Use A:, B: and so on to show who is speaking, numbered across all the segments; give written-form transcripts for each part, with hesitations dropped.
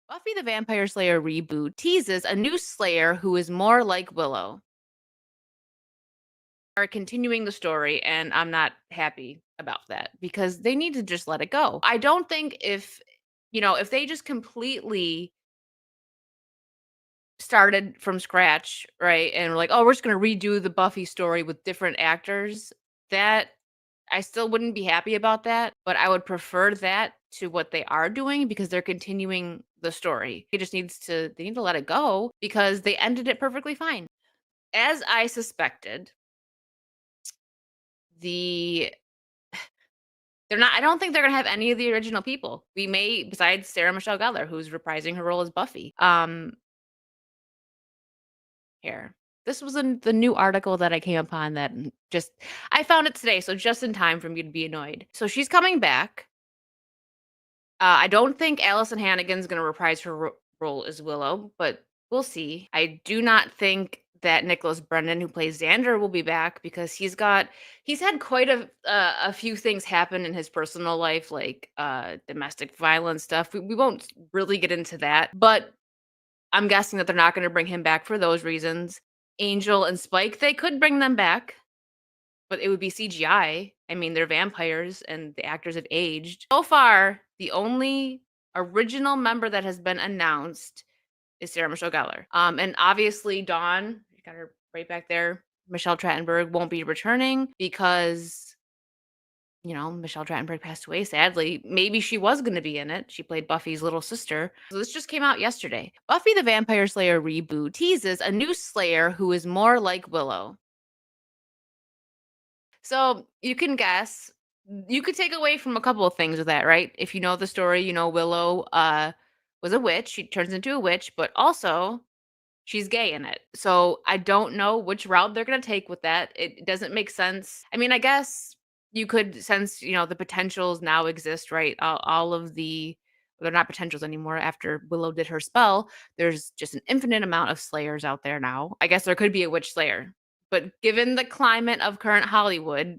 A: Buffy the Vampire Slayer reboot teases a new Slayer who is more like Willow. Are continuing the story, and I'm not happy about that because they need to just let it go. I don't think if they just completely started from scratch, right, and were like, oh, we're just gonna redo the Buffy story with different actors, that I still wouldn't be happy about that, but I would prefer that to what they are doing because they're continuing the story. They need to let it go because they ended it perfectly fine. As I suspected, the they're not I don't think they're gonna have any of the original people. We may besides Sarah Michelle Gellar, who's reprising her role as Buffy. Here. This was in the new article that I came upon that just I found it today, so just in time for me to be annoyed. So she's coming back. I don't think Allison Hannigan's gonna reprise her role as Willow, but we'll see. I do not think that Nicholas Brennan, who plays Xander, will be back because he's had quite a few things happen in his personal life, like domestic violence stuff. We won't really get into that, but I'm guessing that they're not going to bring him back for those reasons. Angel and Spike, they could bring them back, but it would be CGI. I mean, they're vampires and the actors have aged. So far, the only original member that has been announced is Sarah Michelle Gellar. And obviously Dawn, you got her right back there. Michelle Trachtenberg won't be returning because Michelle Trachtenberg passed away, sadly. Maybe she was going to be in it. She played Buffy's little sister. So this just came out yesterday. Buffy the Vampire Slayer reboot teases a new Slayer who is more like Willow. So you can guess. You could take away from a couple of things with that, right? If you know the story, Willow was a witch. She turns into a witch, but also she's gay in it. So I don't know which route they're going to take with that. It doesn't make sense. I mean, I guess you could sense, the potentials now exist, right? All of they're not potentials anymore after Willow did her spell. There's just an infinite amount of slayers out there now. I guess there could be a witch slayer. But given the climate of current Hollywood,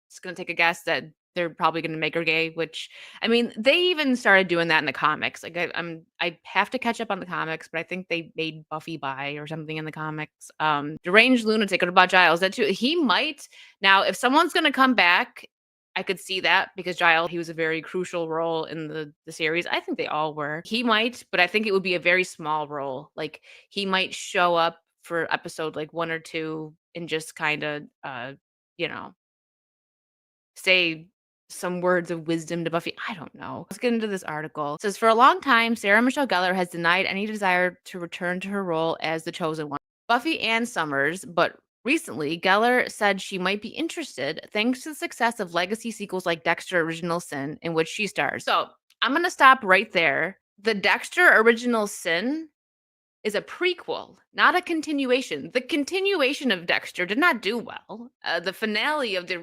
A: it's gonna take a guess that they're probably gonna make her gay, which I mean, they even started doing that in the comics. Like I have to catch up on the comics, but I think they made Buffy bi or something in the comics. Deranged Lunatic, what about Giles? That too. He might now if someone's gonna come back, I could see that because Giles, he was a very crucial role in the series. I think they all were. He might, but I think it would be a very small role. Like he might show up for episode like 1 or 2 and just kinda you know say some words of wisdom to Buffy. I don't know. Let's get into this article. It says for a long time, Sarah Michelle Gellar has denied any desire to return to her role as the chosen one. Buffy and Summers, but recently, Gellar said she might be interested thanks to the success of legacy sequels like Dexter Original Sin, in which she stars. So I'm going to stop right there. The Dexter Original Sin is a prequel, not a continuation. The continuation of Dexter did not do well. The finale of the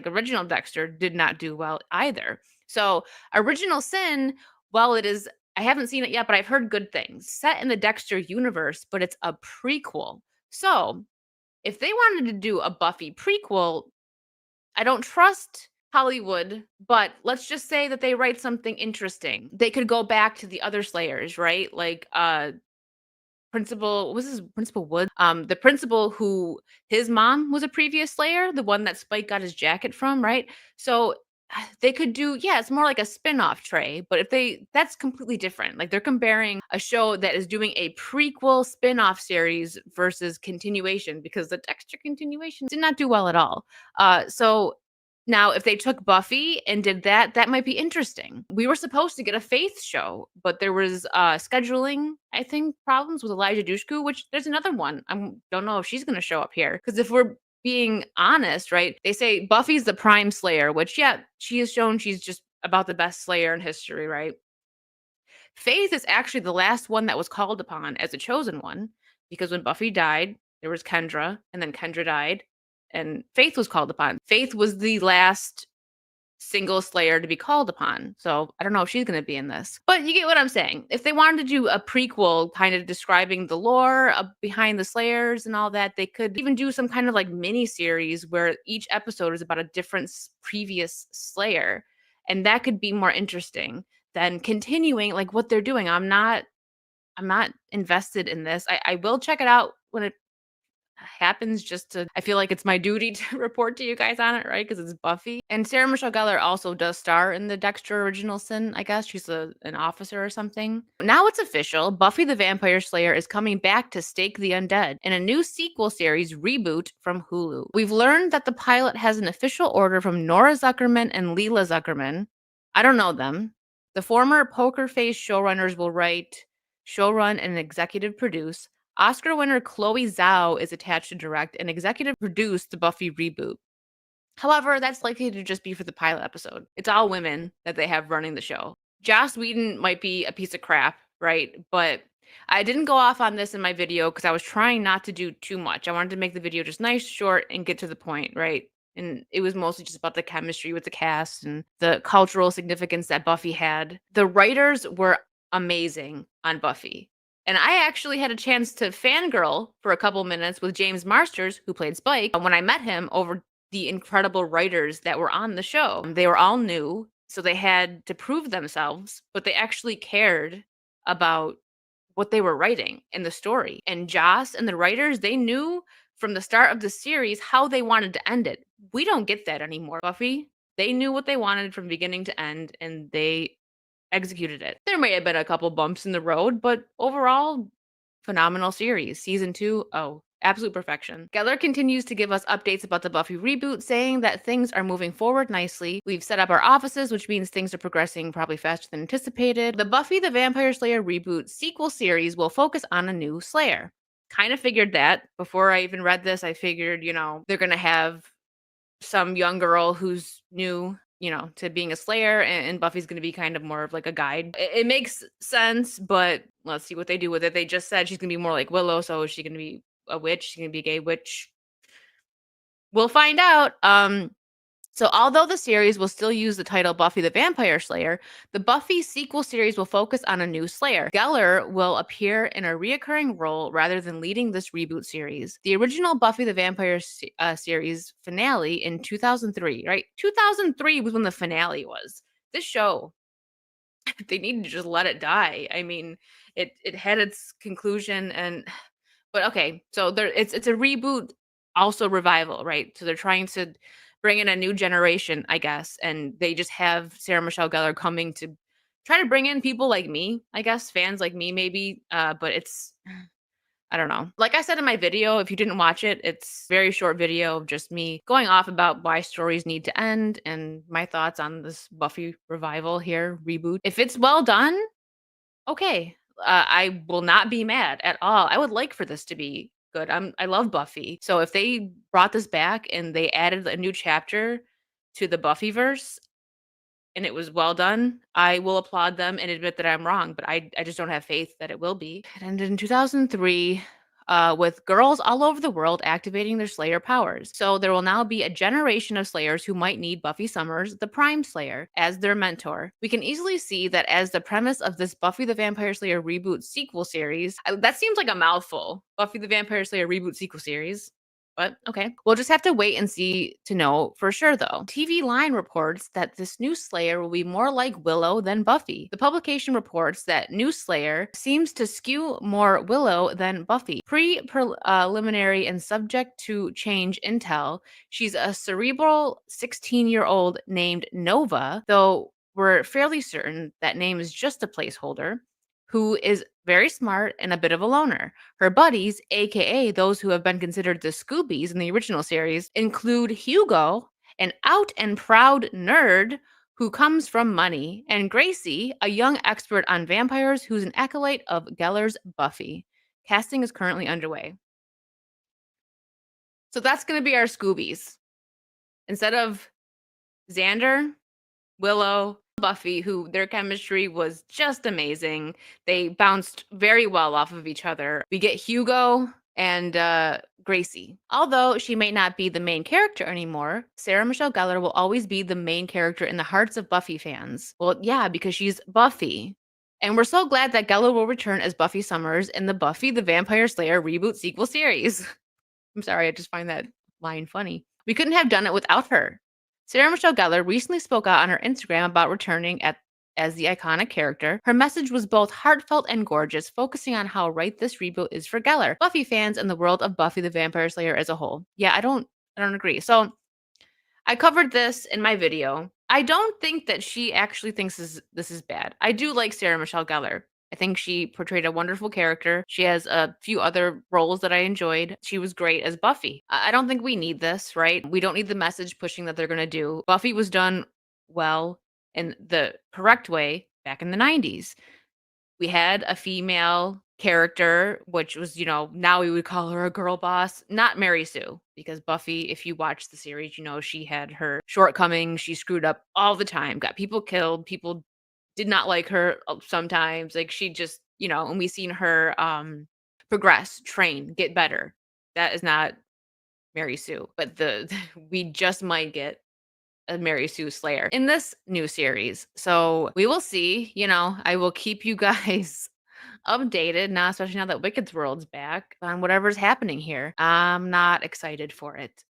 A: original Dexter did not do well either. So, Original Sin, while it is, I haven't seen it yet, but I've heard good things. Set in the Dexter universe, but it's a prequel. So, if they wanted to do a Buffy prequel, I don't trust Hollywood, but let's just say that they write something interesting. They could go back to the other Slayers, right? Like Principal what was his Principal Wood? The principal who his mom was a previous Slayer, the one that Spike got his jacket from, right? So they could do it's more like a spin-off Trey, but if that's completely different. Like they're comparing a show that is doing a prequel spin-off series versus continuation because the Dexter continuation did not do well at all. So now, if they took Buffy and did that, that might be interesting. We were supposed to get a Faith show, but there was scheduling, I think, problems with Elijah Dushku, which there's another one. I don't know if she's going to show up here. Because if we're being honest, right, they say Buffy's the prime Slayer, which, yeah, she has shown she's just about the best Slayer in history, right? Faith is actually the last one that was called upon as a chosen one because when Buffy died, there was Kendra, and then Kendra died, and Faith was called upon. Faith was the last single Slayer to be called upon. So I don't know if she's going to be in this, but you get what I'm saying. If they wanted to do a prequel kind of describing the lore behind the Slayers and all that, they could even do some kind of like mini series where each episode is about a different previous Slayer. And that could be more interesting than continuing like what they're doing. I'm not I'm not invested in this. I will check it out when it happens just to I feel like it's my duty to report to you guys on it, right? Because it's Buffy. And Sarah Michelle Gellar also does star in the Dexter Original Sin, I guess. She's an officer or something. Now it's official. Buffy the Vampire Slayer is coming back to stake the undead in a new sequel series reboot from Hulu. We've learned that the pilot has an official order from Nora Zuckerman and Leela Zuckerman. I don't know them. The former Poker Face showrunners will write, showrun, and executive produce. Oscar winner Chloe Zhao is attached to direct and executive produce the Buffy reboot. However, that's likely to just be for the pilot episode. It's all women that they have running the show. Joss Whedon might be a piece of crap, right? But I didn't go off on this in my video because I was trying not to do too much. I wanted to make the video just nice, short, and get to the point, right? And it was mostly just about the chemistry with the cast and the cultural significance that Buffy had. The writers were amazing on Buffy. And I actually had a chance to fangirl for a couple minutes with James Marsters, who played Spike, when I met him over the incredible writers that were on the show. They were all new, so they had to prove themselves, but they actually cared about what they were writing in the story. And Joss and the writers, they knew from the start of the series how they wanted to end it. We don't get that anymore. Buffy, they knew what they wanted from beginning to end, and they executed it. There may have been a couple bumps in the road, but overall, phenomenal series. Season 2, oh, absolute perfection. Geller continues to give us updates about the Buffy reboot, saying that things are moving forward nicely. We've set up our offices, which means things are progressing probably faster than anticipated. The Buffy the Vampire Slayer reboot sequel series will focus on a new Slayer. Kind of figured that. Before I even read this, I figured, they're going to have some young girl who's new, to being a slayer, and Buffy's going to be kind of more of like a guide. It makes sense, but let's see what they do with it. They just said she's going to be more like Willow, so is she going to be a witch? She's going to be a gay witch. We'll find out. So although the series will still use the title Buffy the Vampire Slayer, the Buffy sequel series will focus on a new Slayer. Geller will appear in a reoccurring role rather than leading this reboot series. The original Buffy the Vampire series finale in 2003, right? 2003 was when the finale was. This show, they need to just let it die. I mean, it had its conclusion, but okay, so it's a reboot, also revival, right? So they're trying to bring in a new generation, I guess, and they just have Sarah Michelle Gellar coming to try to bring in people like me, I guess, fans like me maybe. But it's I don't know. Like I said in my video, if you didn't watch it, it's a very short video of just me going off about why stories need to end and my thoughts on this Buffy revival here, reboot. If it's well done, okay. I will not be mad at all. I would like for this to be good. I love Buffy. So if they brought this back and they added a new chapter to the Buffyverse and it was well done, I will applaud them and admit that I'm wrong, but I just don't have faith that it will be. It ended in 2003 with girls all over the world activating their Slayer powers. So there will now be a generation of Slayers who might need Buffy Summers, the Prime Slayer, as their mentor. We can easily see that as the premise of this Buffy the Vampire Slayer reboot sequel series. That seems like a mouthful. Buffy the Vampire Slayer reboot sequel series. But okay, we'll just have to wait and see to know for sure, though. TV Line reports that this new Slayer will be more like Willow than Buffy. The publication reports that new Slayer seems to skew more Willow than Buffy. Preliminary and subject to change intel, she's a cerebral 16-year-old named Nova, though we're fairly certain that name is just a placeholder, who is very smart and a bit of a loner. Her buddies, aka those who have been considered the Scoobies in the original series, include Hugo, an out and proud nerd who comes from money, and Gracie, a young expert on vampires who's an acolyte of Geller's Buffy. Casting is currently underway. So that's going to be our Scoobies. Instead of Xander, Willow, Buffy, who their chemistry was just amazing. They bounced very well off of each other. We get Hugo and Gracie. Although she may not be the main character anymore, Sarah Michelle Gellar will always be the main character in the hearts of Buffy fans. Well, yeah, because she's Buffy. And we're so glad that Gellar will return as Buffy Summers in the Buffy the Vampire Slayer reboot sequel series. I'm sorry, I just find that line funny. We couldn't have done it without her. Sarah Michelle Gellar recently spoke out on her Instagram about returning at as the iconic character. Her message was both heartfelt and gorgeous, focusing on how right this reboot is for Geller, Buffy fans, and the world of Buffy the Vampire Slayer as a whole. Yeah, I don't agree. So I covered this in my video. I don't think that she actually thinks this is bad. I do like Sarah Michelle Gellar. I think she portrayed a wonderful character. She has a few other roles that I enjoyed. She was great as Buffy. I don't think we need this, right? We don't need the message pushing that they're going to do. Buffy was done well in the correct way back in the 90s. We had a female character, which was, now we would call her a girl boss, not Mary Sue, because Buffy, if you watch the series, she had her shortcomings. She screwed up all the time, got people killed. People did not like her sometimes. Like she just, and we seen her progress, train, get better. That is not Mary Sue, but we just might get a Mary Sue Slayer in this new series. So we will see. I will keep you guys updated now, especially now that Wicked's World's back on whatever's happening here. I'm not excited for it.